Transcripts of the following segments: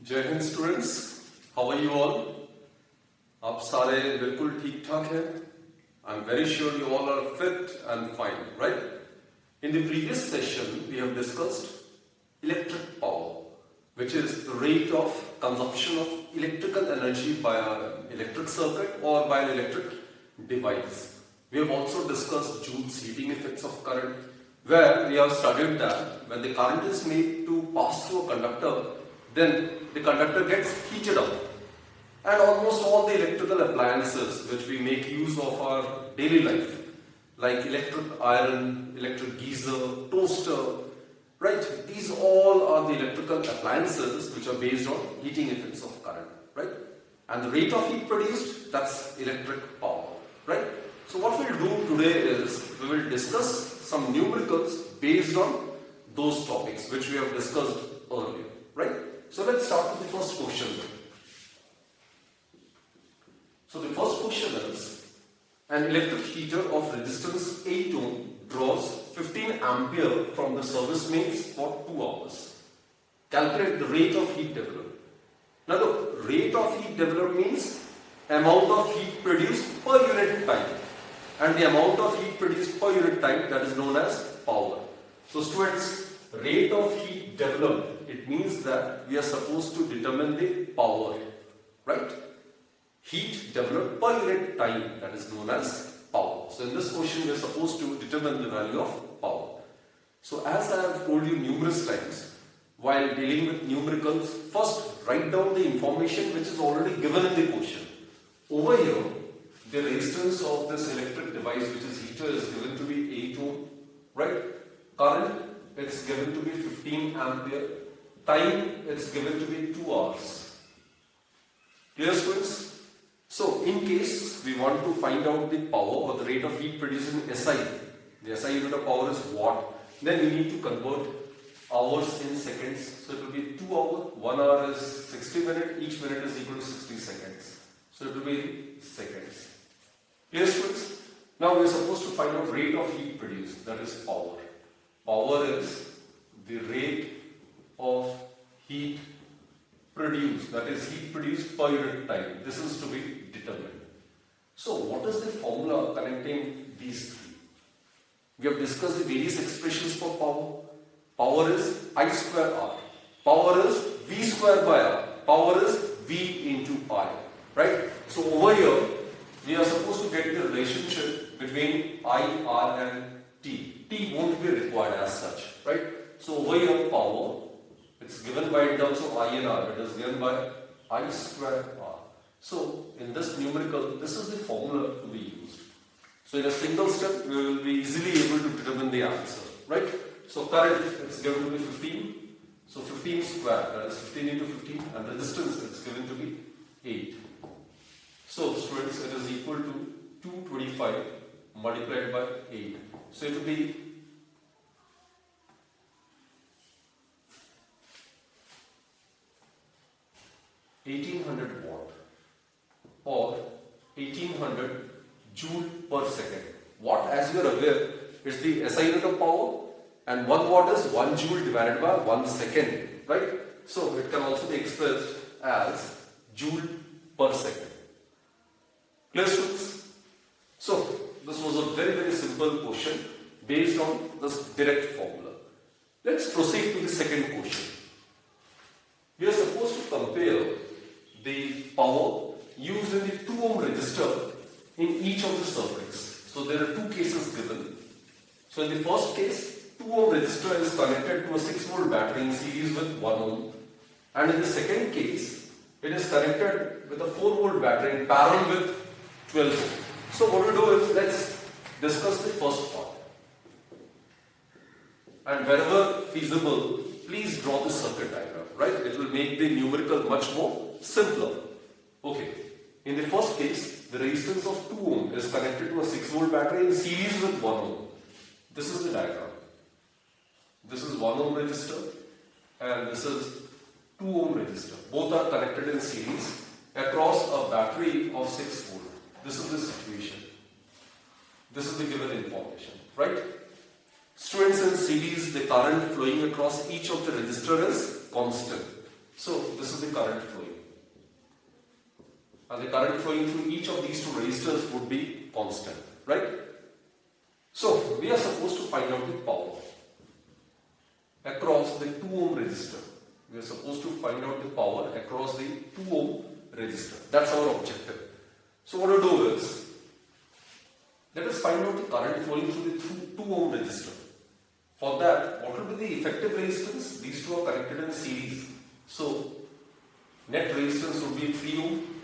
जय हिंद students, how are you all? आप सारे बिल्कुल ठीक ठाक हैं? I am very sure you all are fit and fine, right? In the previous session, we have discussed electric power, which is the rate of consumption of electrical energy by an electric circuit or by an electric device. We have also discussed Joule's heating effects of current, where we have studied that when the current is made to pass through a conductor, then the conductor gets heated up. And almost all the electrical appliances which we make use of our daily life, like electric iron, electric geyser, toaster, right? These all are the electrical appliances which are based on heating effects of current, right? And the rate of heat produced, that's electric power, right? So what we'll do today is we will discuss some numericals based on those topics which we have discussed earlier, right? So let's start with the first question. So the first question is, an electric heater of resistance 8 ohm draws 15 ampere from the service mains for 2 hours. Calculate the rate of heat developed. Now the rate of heat developed means amount of heat produced per unit time. And the amount of heat produced per unit time, that is known as power. So students, rate of heat developed, it means that we are supposed to determine the power, right? Heat developed per unit time, that is known as power. So in this question we are supposed to determine the value of power. So as I have told you numerous times, while dealing with numericals, first write down the information which is already given in the question. Over here, the resistance of this electric device, which is heater, is given to be 8 ohm, right? Current, it's given to be 15 ampere. Time, it's given to be 2 hours. Clear, students? So, in case we want to find out the power or the rate of heat produced in SI, the SI unit of power is watt, then we need to convert hours in seconds. So, it will be 2 hours, 1 hour is 60 minutes, each minute is equal to 60 seconds. So, it will be seconds. Clear, students? Now, we are supposed to find out rate of heat produced, that is power. Power is the rate of heat produced, that is heat produced per unit time. This is to be determined. So what is the formula connecting these three? We have discussed the various expressions for power. Power is I square R. Power is V square by R. Power is V into I. Right? So over here, we are supposed to get the relationship between I, R and T. T won't be required as such. Right? So over here, power, it's given by in terms of I and R. It is given by I square R. So in this numerical, this is the formula to be used. So in a single step, we will be easily able to determine the answer, right? So current, it's given to be 15. So 15 square, that is 15 into 15, and resistance, it's given to be 8. So students, it is equal to 225 multiplied by 8. So it will be 1800 watt or 1800 joule per second. Watt, as you are aware, is the SI unit of power, and 1 watt is 1 joule divided by 1 second, right? So it can also be expressed as joule per second. Clear, students? So this was a very, very simple question based on this direct formula. Let's proceed to the second question. We are supposed to compare the power used in the 2 ohm resistor in each of the circuits. So there are 2 cases given. So in the first case, 2 ohm resistor is connected to a 6 volt battery in series with 1 ohm. And in the second case, it is connected with a 4 volt battery in parallel with 12 ohm. So what we do is, let's discuss the first part. And wherever feasible, please draw the circuit diagram, right? It will make the numerical much more simpler. Okay. In the first case, the resistance of 2 ohm is connected to a 6 volt battery in series with 1 ohm. This is the diagram. This is 1 ohm resistor and this is 2 ohm resistor. Both are connected in series across a battery of 6 volt. This is the situation. This is the given information, right? Students, in series, the current flowing across each of the resistor is constant. So this is the current flowing. And the current flowing through each of these two resistors would be constant, right? So we are supposed to find out the power across the 2 ohm resistor. We are supposed to find out the power across the 2 ohm resistor. That's our objective. So what we'll do is, let us find out the current flowing through the 2 ohm resistor. For that, what will be the effective resistance? These two are connected in series. So net resistance would be 3 ohm.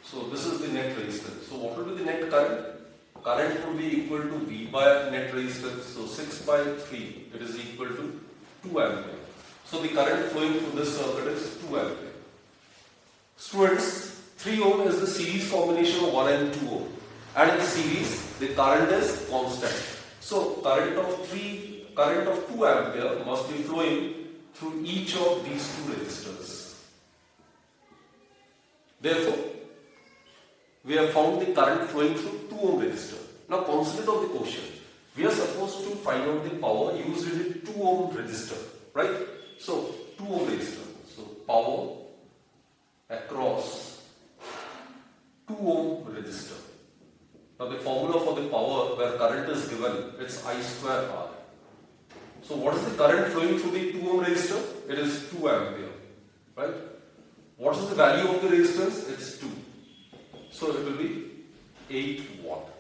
So this is the net resistance. So what will be the net current? Current would be equal to V by net resistance. So 6 by 3, it is equal to 2 ampere. So the current flowing through this circuit is 2 ampere. Students, 3 ohm is the series combination of 1 and 2 ohm. And in series, the current is constant. So current of 2 ampere must be flowing through each of these two resistors. Therefore, we have found the current flowing through 2 ohm resistor. Now consider of the question. We are supposed to find out the power used in the 2 ohm resistor, right? So 2 ohm resistor. So power across 2 ohm resistor. Now the formula for the power where current is given, it's I square R. So what is the current flowing through the 2 ohm resistor? It is 2 ampere, right? What is the value of the resistance? It's 2. So it will be 8 watt.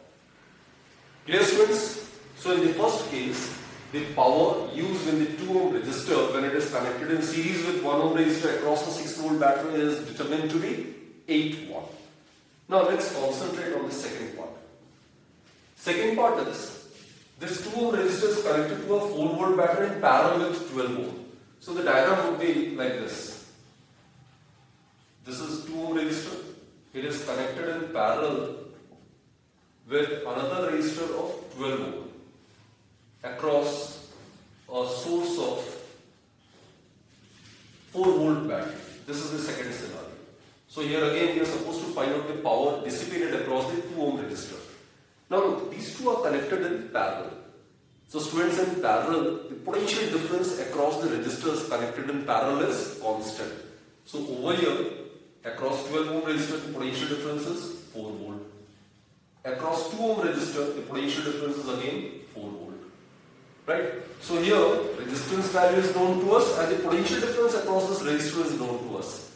Clear, students? So in the first case, the power used in the 2 ohm resistor when it is connected in series with 1 ohm resistor across a 6 volt battery is determined to be 8 watt. Now let's concentrate on the second part. Second part is, this 2 ohm resistor is connected to a 4 volt battery in parallel with 12 volt. So the diagram would be like this. This is 2 ohm resistor. It is connected in parallel with another resistor of 12 volt across a source of 4 volt battery. This is the second scenario. So here again we are supposed to find out the power dissipated across the 2 ohm resistor. Now look, these two are connected in parallel. So students, in parallel, the potential difference across the resistors connected in parallel is constant. So over here, across 12 ohm resistor, the potential difference is 4 volt. Across 2 ohm resistor, the potential difference is again 4 volt. Right? So here, resistance value is known to us and the potential difference across this resistor is known to us.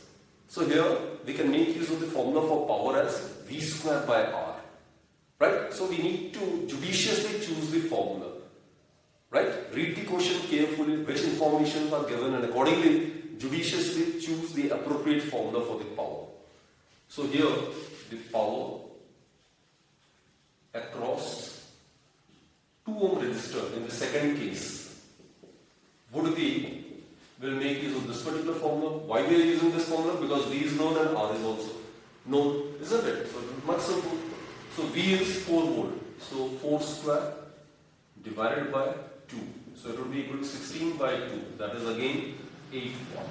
So here, we can make use of the formula for power as V square by R. Right? So we need to judiciously choose the formula. Right? Read the question carefully, which informations are given, and accordingly judiciously choose the appropriate formula for the power. So here, the power across 2 ohm resistor in the second case would be, we'll make use of this particular formula. Why we are using this formula? Because V is known and R is also known, isn't it? So it's much simple. So V is 4 volt. So 4 square divided by 2. So it will be equal to 16 by 2. That is again 8 watt.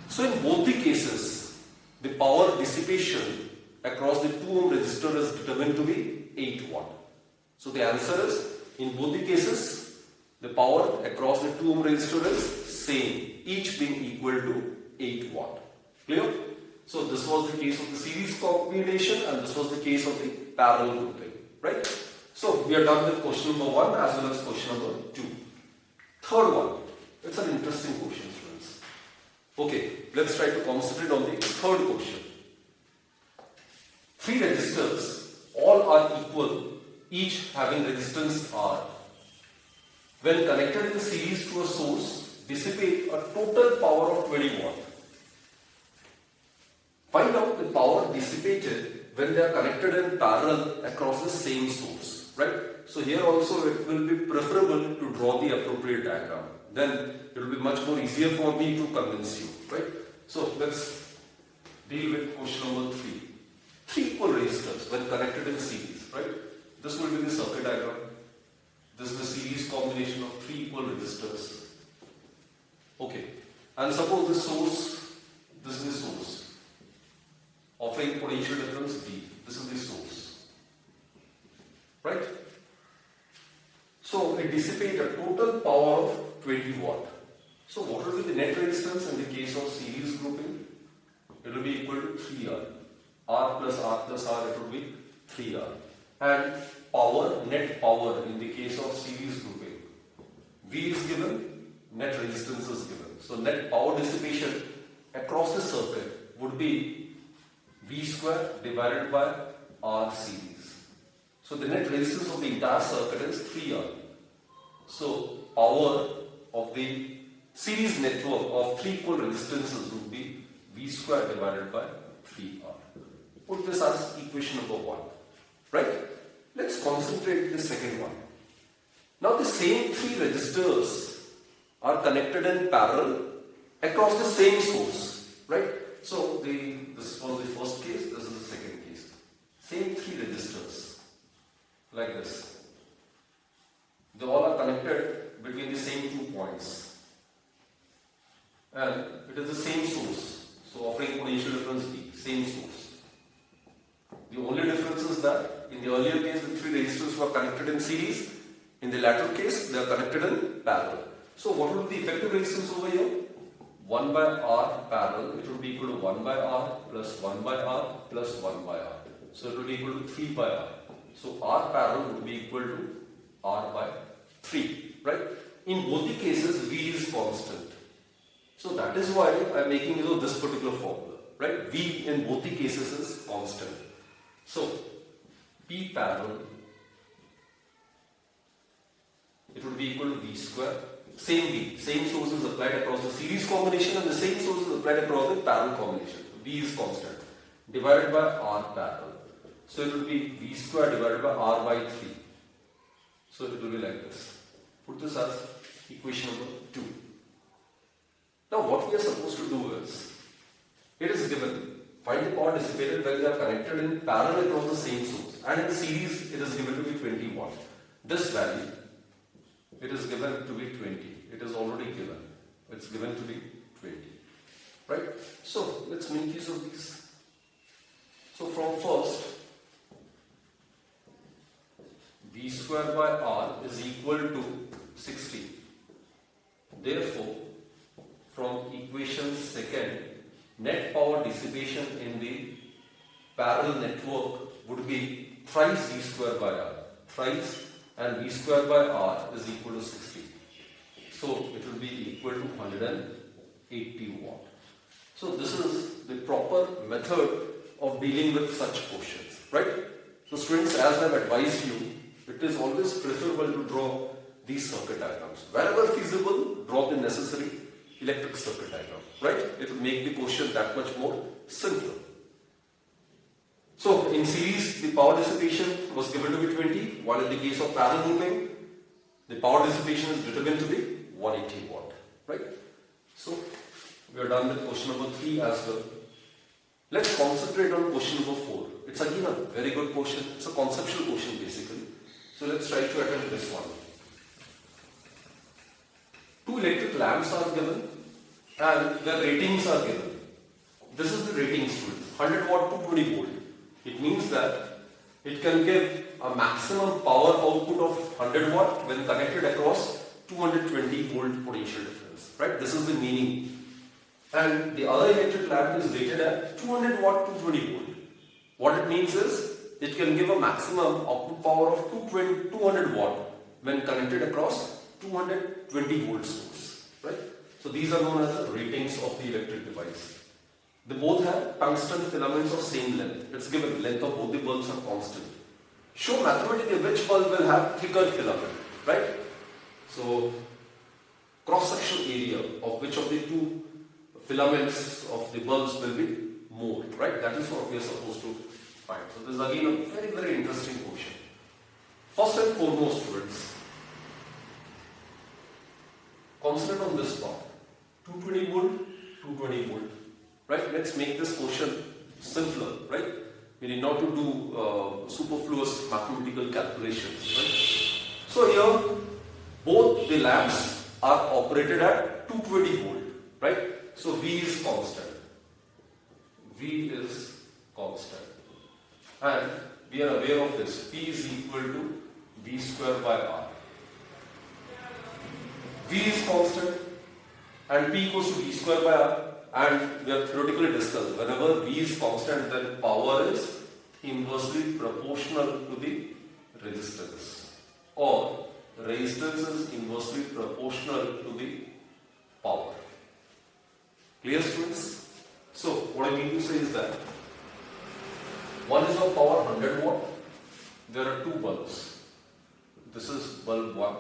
So in both the cases, the power dissipation across the 2 ohm resistor is determined to be 8 watt. So the answer is, in both the cases, the power across the 2 ohm resistor is same, each being equal to 8 watt. Clear? So this was the case of the series combination and this was the case of the parallel grouping. Right? So we are done with question number 1 as well as question number 2. Third one. It's an interesting question, friends. Okay, let's try to concentrate on the third question. 3 resistors, all are equal, each having resistance R. When connected in series to a source, dissipate a total power of 20 watt. Find out the power dissipated when they are connected in parallel across the same source. Right? So here also it will be preferable to draw the appropriate diagram. Then it will be much more easier for me to convince you. Right? So let's deal with question number 3. 3 equal resistors when connected in series. Right? This will be the circuit diagram. This is the series combination of 3 equal resistors. Okay. And suppose the source, this is the source, offering potential difference V. This is the source. Right? So it dissipates a total power of 20 watt. So what will be the net resistance in the case of series grouping? It will be equal to 3R. R plus R, it will be 3R. And power, net power in the case of series grouping. V is given, net resistance is given. So net power dissipation across the circuit would be V square divided by R series. So the net resistance of the entire circuit is 3R. So power of the series network of 3 equal resistances would be V square divided by 3R. Put this as equation number 1. Right? Let's concentrate the second one. Now the same 3 resistors are connected in parallel across the same source. Right? So this was the first case, this is the second case. Same 3 resistors like this. They all are connected between the same 2 points. And it is the same source. So offering potential difference D, same source. The only difference is that in the earlier case the 3 resistors were connected in series. In the latter case they are connected in parallel. So what will be the effective resistance over here? 1 by R parallel, it will be equal to 1 by R plus 1 by R plus 1 by R. So it will be equal to 3 by R. So R parallel would be equal to R by 3. Right? In both the cases V is constant. So that is why I am making use of this particular formula. Right? V in both the cases is constant. So P parallel, it would be equal to V square. Same V, same sources applied across the series combination and the same sources applied across the parallel combination. V is constant. Divided by R parallel. So it will be V square divided by R by 3. So it will be like this. Put this as equation number 2. Now what we are supposed to do is, it is given, find the power dissipated when they are connected in parallel across the same source. And in series it is given to be 20 watt. This value, it is given to be 20. It is already given. It's given to be 20. Right? So let's make use of these. So from first, V square by R is equal to 60. Therefore, from equation second, net power dissipation in the parallel network would be thrice V square by R. Thrice, and V square by R is equal to 60. So it will be equal to 180 watt. So this is the proper method of dealing with such questions, right? So students, as I have advised you, it is always preferable to draw these circuit diagrams. Wherever feasible, draw the necessary electric circuit diagram, right? It will make the question that much more simpler. So in series, the power dissipation was given to be 20, while in the case of parallel grouping, the power dissipation is determined to be 180 watt, right? So we are done with question number 3 as well. Let's concentrate on question number 4. It's again a very good question. It's a conceptual question basically. So let's try to attempt this one. 2 electric lamps are given and their ratings are given. This is the rating, students. 100 watt to 20 volt. It means that it can give a maximum power output of 100 watt when connected across 220 volt potential difference. Right? This is the meaning. And the other electric lamp is rated at 200 watt to 20 volt. What it means is it can give a maximum output power of 200 watt when connected across 220 volt source. Right? So these are known as the ratings of the electric device. They both have tungsten filaments of same length. It's given length of both the bulbs are constant. Show mathematically which bulb will have thicker filament, right? So cross-sectional area of which of the 2 filaments of the bulbs will be more, right? That is what we are supposed to find. So this is again a very, very interesting question. First and foremost, students, concentrate on this part. 220 volt, 220 volt. Right? Let's make this question simpler, right? We need not to do superfluous mathematical calculations, right? So here, both the lamps are operated at 220 volt, right? So V is constant. V is constant. And we are aware of this. P is equal to V square by R. V is constant. and P equals to V square by R, and we have theoretically discussed whenever V is constant, then power is inversely proportional to the resistance, or resistance is inversely proportional to the power. Clear, students? So what I mean to say is that one is of power 100 watt. There are two bulbs. This is bulb 1.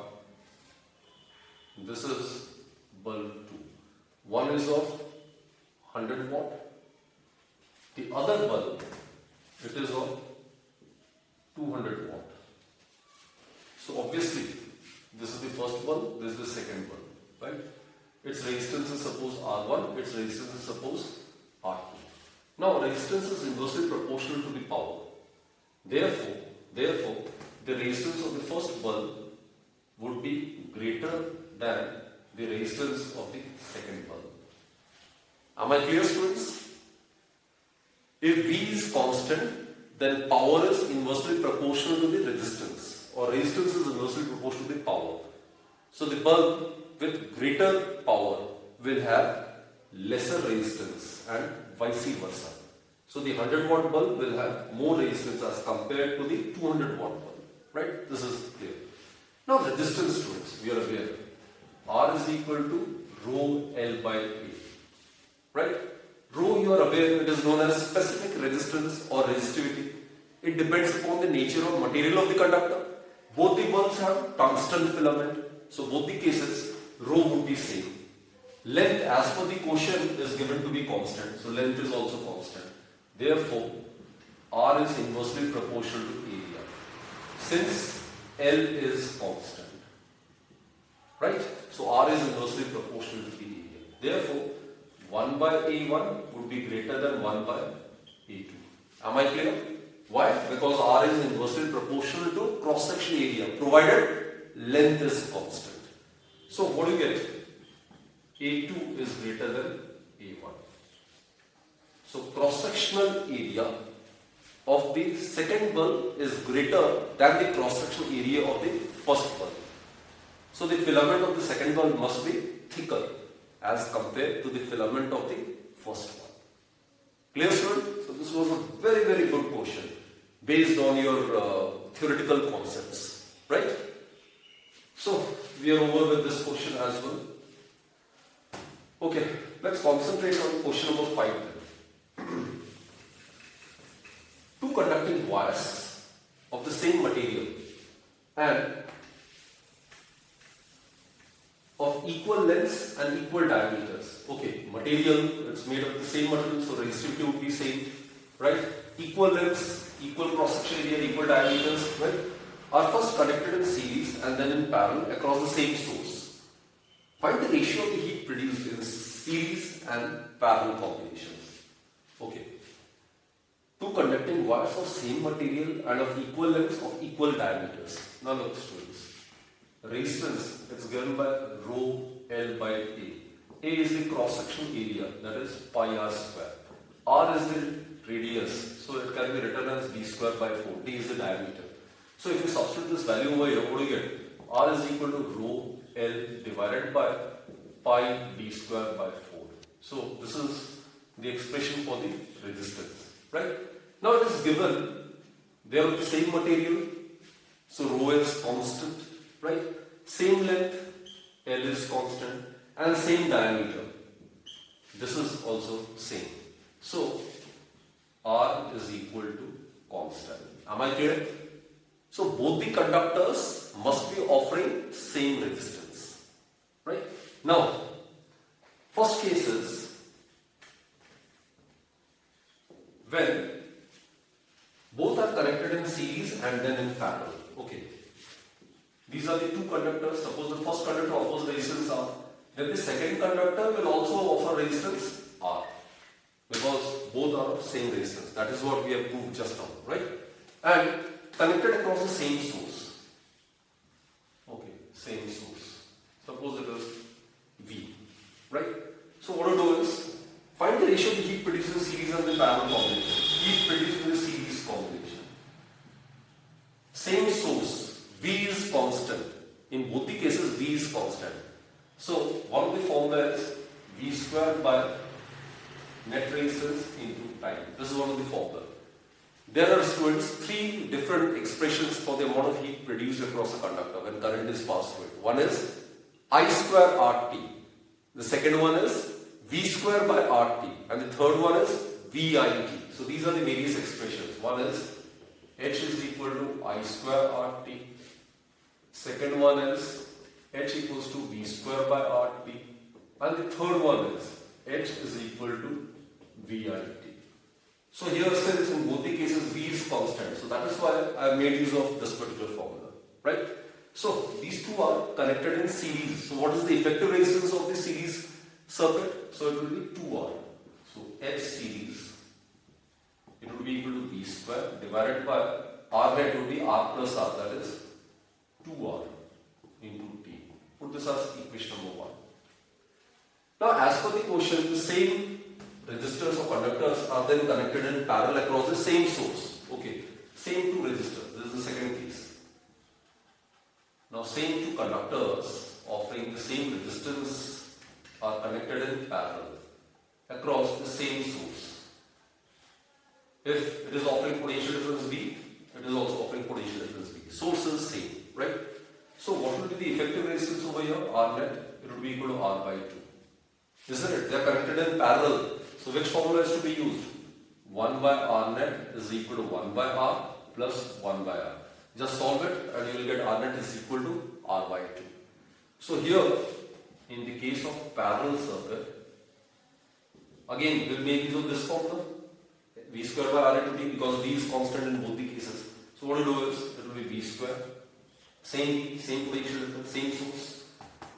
This is bulb 2. One is of 100 watt. The other bulb, it is of 200 watt. So obviously, this is the first bulb, this is the second bulb, right? Its resistance is suppose R1, its resistance is suppose R2. Now resistance is inversely proportional to the power. Therefore, the resistance of the first bulb would be greater than the resistance of the second bulb. Am I clear, students? If V is constant, then power is inversely proportional to the resistance, or resistance is inversely proportional to the power. So the bulb with greater power will have lesser resistance and vice versa. So the 100 watt bulb will have more resistance as compared to the 200 watt bulb. Right? This is clear. Now resistance, students, we are aware. R is equal to rho L by A. Right? Rho, you are aware, it is known as specific resistance or resistivity. It depends upon the nature of material of the conductor. Both the bulbs have tungsten filament. So both the cases, rho would be same. Length as per the quotient is given to be constant. So length is also constant. Therefore, R is inversely proportional to area, since L is constant. Right? So R is inversely proportional to the area. Therefore, 1 by A1 would be greater than 1 by A2. Am I clear? Why? Because R is inversely proportional to cross-sectional area, provided length is constant. So what do you get? A2 is greater than A1. So cross-sectional area of the second bulb is greater than the cross-sectional area of the first bulb. So the filament of the second bulb must be thicker as compared to the filament of the first one. Clear, student? So this was a very, very good question based on your theoretical concepts, right? So we are over with this question as well. Okay, let's concentrate on question number 5 then. Two conducting wires of the same material and of equal lengths and equal diameters. Okay, material, it's made of the same material, so resistivity would be same, right? Equal lengths, equal cross-section area, equal diameters, right? Are first connected in series and then in parallel across the same source. Find the ratio of the heat produced in series and parallel combinations. Okay. Two conducting wires of same material and of equal lengths of equal diameters. Now look, students. Resistance is given by rho L by A. A is the cross-sectional area, that is pi r square. R is the radius, so it can be written as d square by 4. D is the diameter. So if you substitute this value over here, what do you get? R is equal to rho L divided by pi d square by 4. So this is the expression for the resistance, right? Now it is given, they are of the same material, so rho is constant, right? Same length, L is constant, and same diameter. This is also same. So R is equal to constant. Am I clear? So both the conductors must be offering same resistance, right? Now, first case is when both are connected in series and then in parallel. Okay. These are the two conductors. Suppose the first conductor offers resistance R, then the second conductor will also offer resistance R, because both are of same resistance. That is what we have proved just now, right? And connected across the same source. Okay, same source. Suppose it is V, right? So what to do is find the ratio of the heat produced in series and the parallel combination. Heat produced in the series combination. Same source, V is constant. In both the cases, V is constant. So one of the formula is V square by net resistance into time. This is one of the formula. There are, students, three different expressions for the amount of heat produced across a conductor when current is passed through it. One is I square RT. The second one is V square by RT. And the third one is VIT. So these are the various expressions. One is H is equal to I square RT. Second one is H equals to V square by RT. And the third one is H is equal to VIT. So here, since in both the cases V is constant, so that is why I have made use of this particular formula, right? So these two are connected in series. So what is the effective resistance of the series circuit? So it will be 2R. So H series, it will be equal to V square divided by R net will be R plus R, that is 2R into T. Put this as equation number 1. Now as per the question, the same resistors or conductors are then connected in parallel across the same source. Okay, same two resistors. This is the second case. Now same two conductors offering the same resistance are connected in parallel across the same source. If it is offering potential difference V, it is also offering potential difference V. Source is same, right? So what will be the effective resistance over here? R net, it will be equal to R by 2. Isn't it? They are connected in parallel. So which formula is to be used? 1 by R net is equal to 1 by R plus 1 by R. Just solve it and you will get R net is equal to R by 2. So here, in the case of parallel circuit, again we will make use of this formula. V square by R into T, because V is constant in both the cases. So what you do is, it will be V square, same potential difference, same source,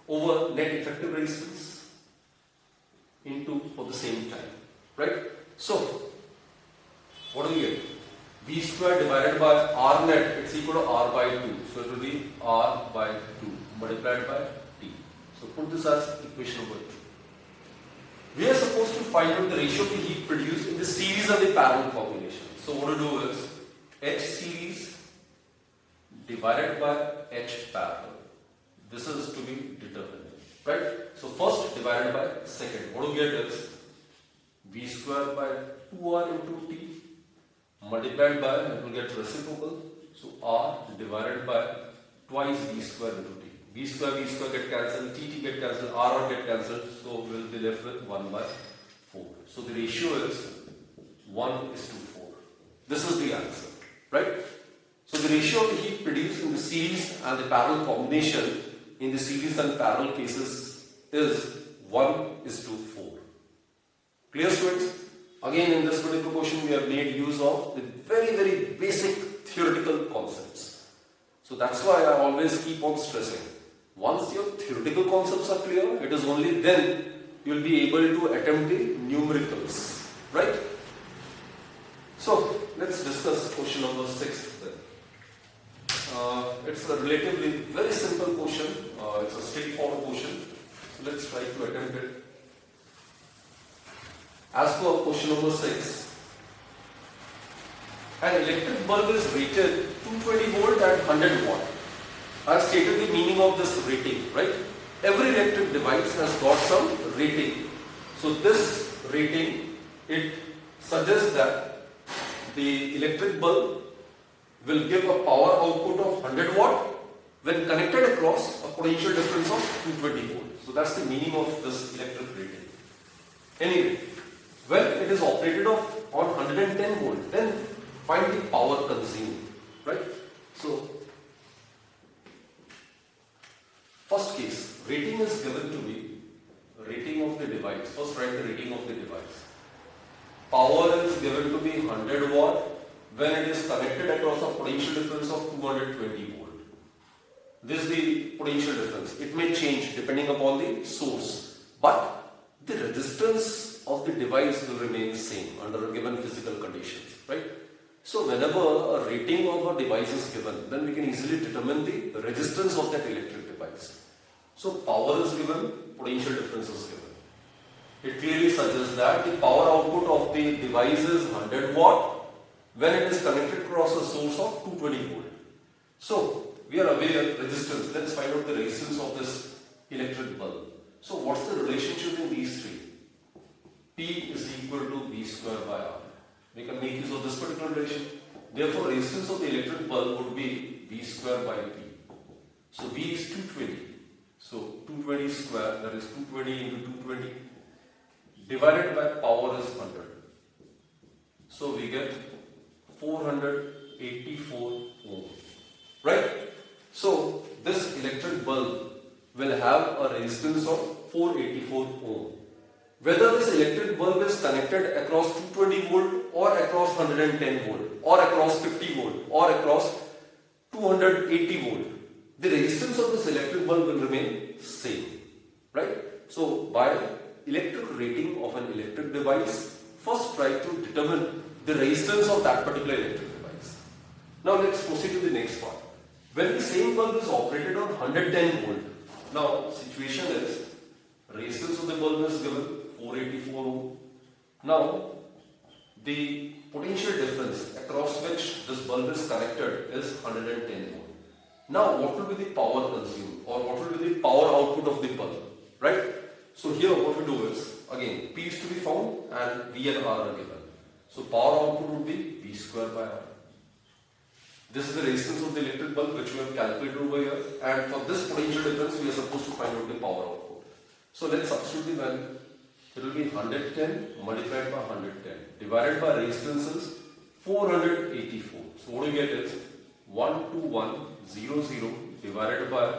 over net effective resistance into for the same time, right? So what do we get? V square divided by R net, it's equal to R by 2. So it will be R by 2 multiplied by T. So put this as equation number 2. We are supposed to find out the ratio of the heat produced in the series and the parallel combination. So what to do is H series divided by H parallel. This is to be determined, right? So first divided by second. What we get is V square by 2R into T multiplied by, it will get reciprocal. So R divided by twice V square into T. V square get cancelled, T get cancelled, R get cancelled. So we will be left with 1 by 4. So the ratio is 1:4. This is the answer, right? So the ratio of the heat produced in the series and the parallel combination in the series and parallel cases is 1:4. Clear, students? Again, in this particular question, we have made use of the very basic theoretical concepts. So that's why I always keep on stressing. Once your theoretical concepts are clear, it is only then you will be able to attempt the numericals, right? So let's discuss question number 6 then. It's a relatively very simple question. It's a straightforward question. So let's try to attempt it. As per question number 6, an electric bulb is rated 220 volt and 100 watt. I have stated the meaning of this rating, right? Every electric device has got some rating. So this rating, it suggests that the electric bulb will give a power output of 100 watt when connected across a potential difference of 220 volt. So that's the meaning of this electric rating. Anyway, when it is operated on 110 volt, then find the power consumed, right? So first case, rating is given to be rating of the device. First write the rating of the device. Power is given to be 100 watt when it is connected across a potential difference of 220 volt. This is the potential difference. It may change depending upon the source, but the resistance of the device will remain same under given physical conditions, right? So whenever a rating of a device is given, then we can easily determine the resistance of that electric device. So power is given, potential difference is given. It clearly suggests that the power output of the device is 100 watt when it is connected across a source of 220 volt. So we are aware of resistance. Let's find out the resistance of this electric bulb. So what's the relationship in these three? P is equal to V square by R. We can make use of this particular relation. Therefore, resistance of the electric bulb would be V square by P. So V is 220. So 220 square, that is 220 into 220 divided by power is 100. So we get 484 ohm. Right? So this electric bulb will have a resistance of 484 ohm. Whether this electric bulb is connected across 220 volt or across 110 volt or across 50 volt or across 280 volt, the resistance of this electric bulb will remain same. Right? So by electric rating of an electric device, first try to determine the resistance of that particular electric device. Now let's proceed to the next part. When the same bulb is operated on 110 volt, now situation is resistance of the bulb is given 484 ohm. Now the potential difference across which this bulb is connected is 110 volt. Now what will be the power consumed or what will be the power output of the bulb, right? So here what we do is, again, P is to be found and V and R are given. So power output would be V square by R. This is the resistance of the electric bulb which we have calculated over here, and for this potential difference we are supposed to find out the power output. So let's substitute the value. It will be 110 multiplied by 110 divided by resistance is 484. So what you get is 12100 divided by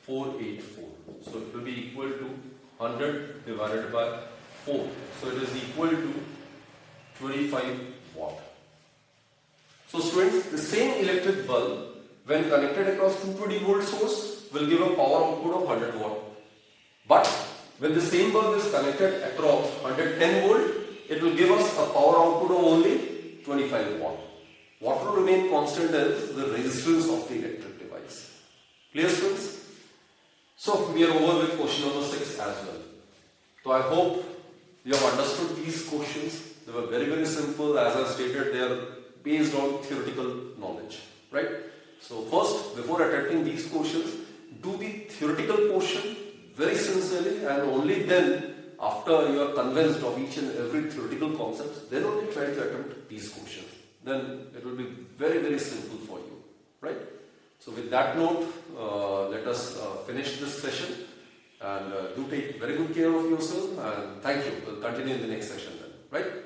484. So it will be equal to 100 divided by 4. So it is equal to 25 watt. So students, the same electric bulb when connected across 220 volt source will give a power output of 100 watt. But when the same bulb is connected across 110 volt, it will give us a power output of only 25 watt. What will remain constant is the resistance of the electric device. Clear, students? So we are over with question number 6 as well. So I hope you have understood these questions. They were very, very simple. As I stated, they are based on theoretical knowledge, right? So first, before attempting these questions, do the theoretical portion very sincerely, and only then, after you are convinced of each and every theoretical concept, then only try to attempt these questions. Then it will be very, very simple for you, right? So with that note, let us finish this session, and do take very good care of yourself, and thank you. We'll continue in the next session then, right?